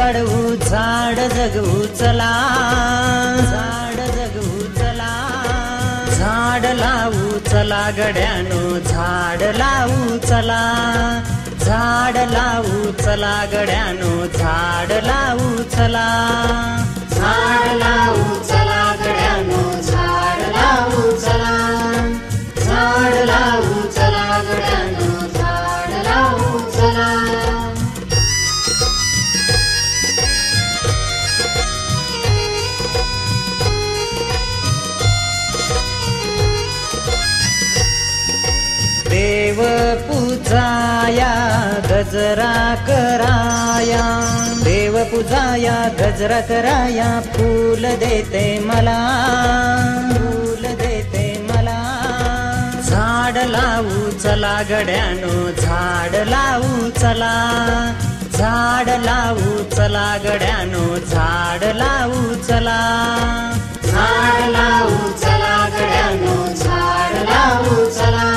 वाढवू झाड जगवू चला, झाड जगवू चला, झाड लावू चला गड्यानो, झाड लावू चला, झाड लावू चला गड्यानो, झाड लावू चला, झाड लावू चला गड्यानो, झाड लावू चला, झाड लावू चला गड्यानो, झाड लावू चला. देव पूजाया गजरा कराया, देव पूजाया गजरा कराया, फूल देते मला, फूल देते मला. झाड लावू चला गड्यानो, झाड लावू चला, झाड लावू चला गड्यानो, झाड लावू चला, झाड लावू चला गड्यानो, झाड लावू चला,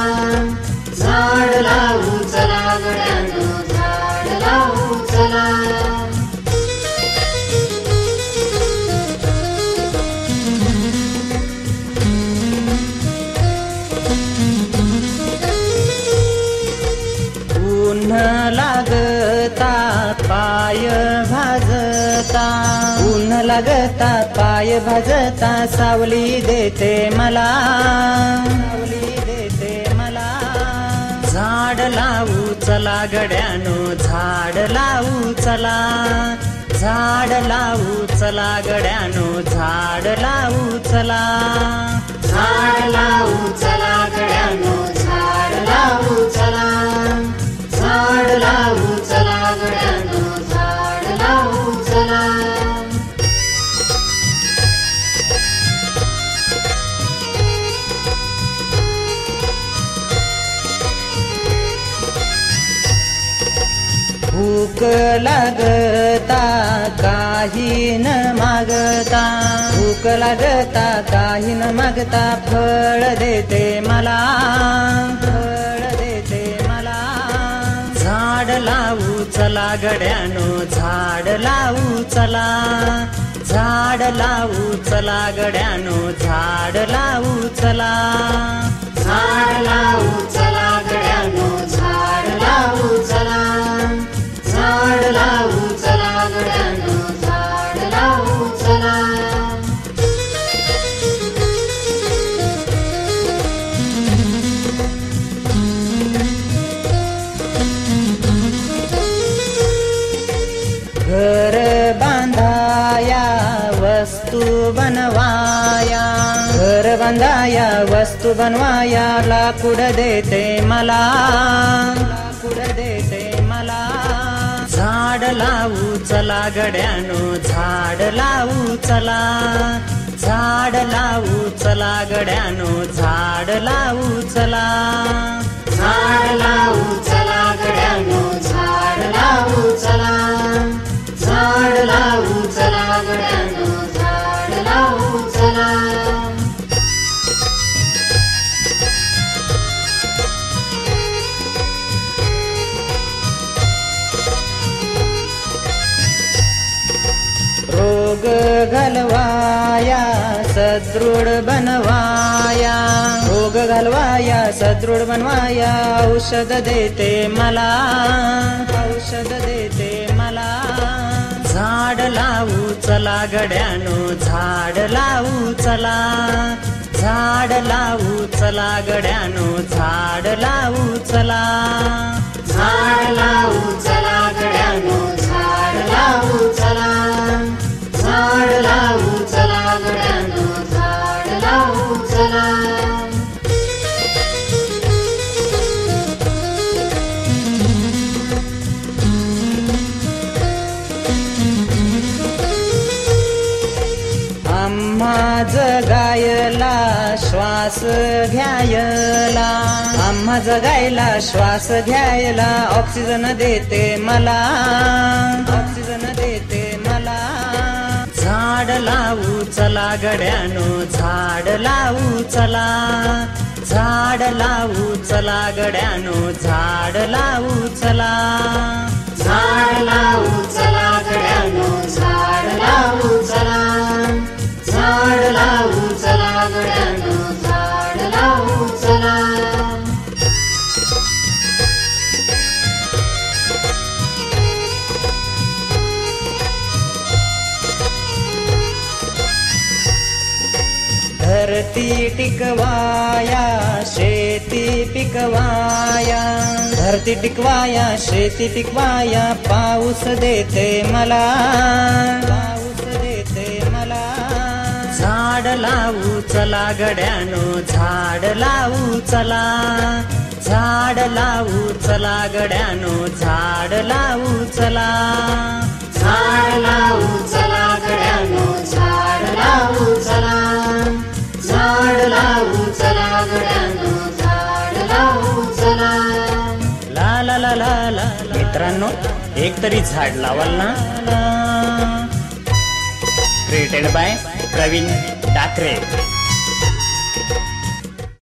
झाड लावू चला गड्यानो, झाड लावू चला. ऊन लागता पाय भाजता, ऊन लागता पाय भाजता, सावली देते मला, सावली देते मला. झाड लावू चला गड्यानो, झाड लावू चला, झाड लावू चला गड्यानो, झाड लावू चला, झाड लावू चला गड्यानो, झाड लावू चला, झाड लावू चला गड्यानो, झाड लावू चला. भूक लागता काही न मागता, भूक लागता काही न मागता, फळ देते मला, फळ देते मला. झाड लावू चला गड्यानो, झाड लावू चला, झाड लावू चला गड्यानो, झाड लावू चला, झाड लावू चला गड्यानो, झाड लावू चला, झाड लावू चला गड्यानो, झाड लावू चला. घर बांधाया वस्तू बनवाया, घर बांधाया वस्तू बनवाया, लाकूड देते मला, लाकूड देते मला. झाड लावू चला गड्यानो, झाड लावू चला, झाड लावू चला गड्यानो, झाड लावू चला, झाड लावू चला गड्यानो, झाड लावू चला, झाड लावू चला गड्यानो, झाड लावू चला. रोग घालवाया सदृढ बनवाया, रोग घालवाया सदृढ बनवाया, औषध देते मला, औषध देते मला. झाड लावू चला गड्यानो, झाड लावू चला, झाड लावू चला गड्यानो, झाड लावू चला, झाड लावू चला गड्यानो, झाड लावू चला, झाड लावू चला गड्यानो, झाड लावू चला. आम्हा जगायला श्वास घ्यायला, आम्हा जगायला श्वास घ्यायला, ऑक्सिजन देते मला, ऑक्सिजन देते मला. झाड लावू चला गड्यानो, झाड लावू चला, झाड लावू चला गड्यानो, झाड लावू चला, झाड लावू चला गड्यानो, धरती टिकवाया शेती पिकवाया, धरती टिकवाया शेती पिकवाया, पाऊस देते मला, पाऊस देते मला। झाड लावू चला गड्यानो, झाड लावू चला, झाड लावू चला गड्यानो, झाड लावू चला, झाड लावू चला गड्यानो, झाड लावू चला, झाड लावू चला गड्यानो, झाड लावू चला। ला ला ला ला ला। मित्रांनो, एक तरी झाड लावाल ना? Created by Praveen Thakare.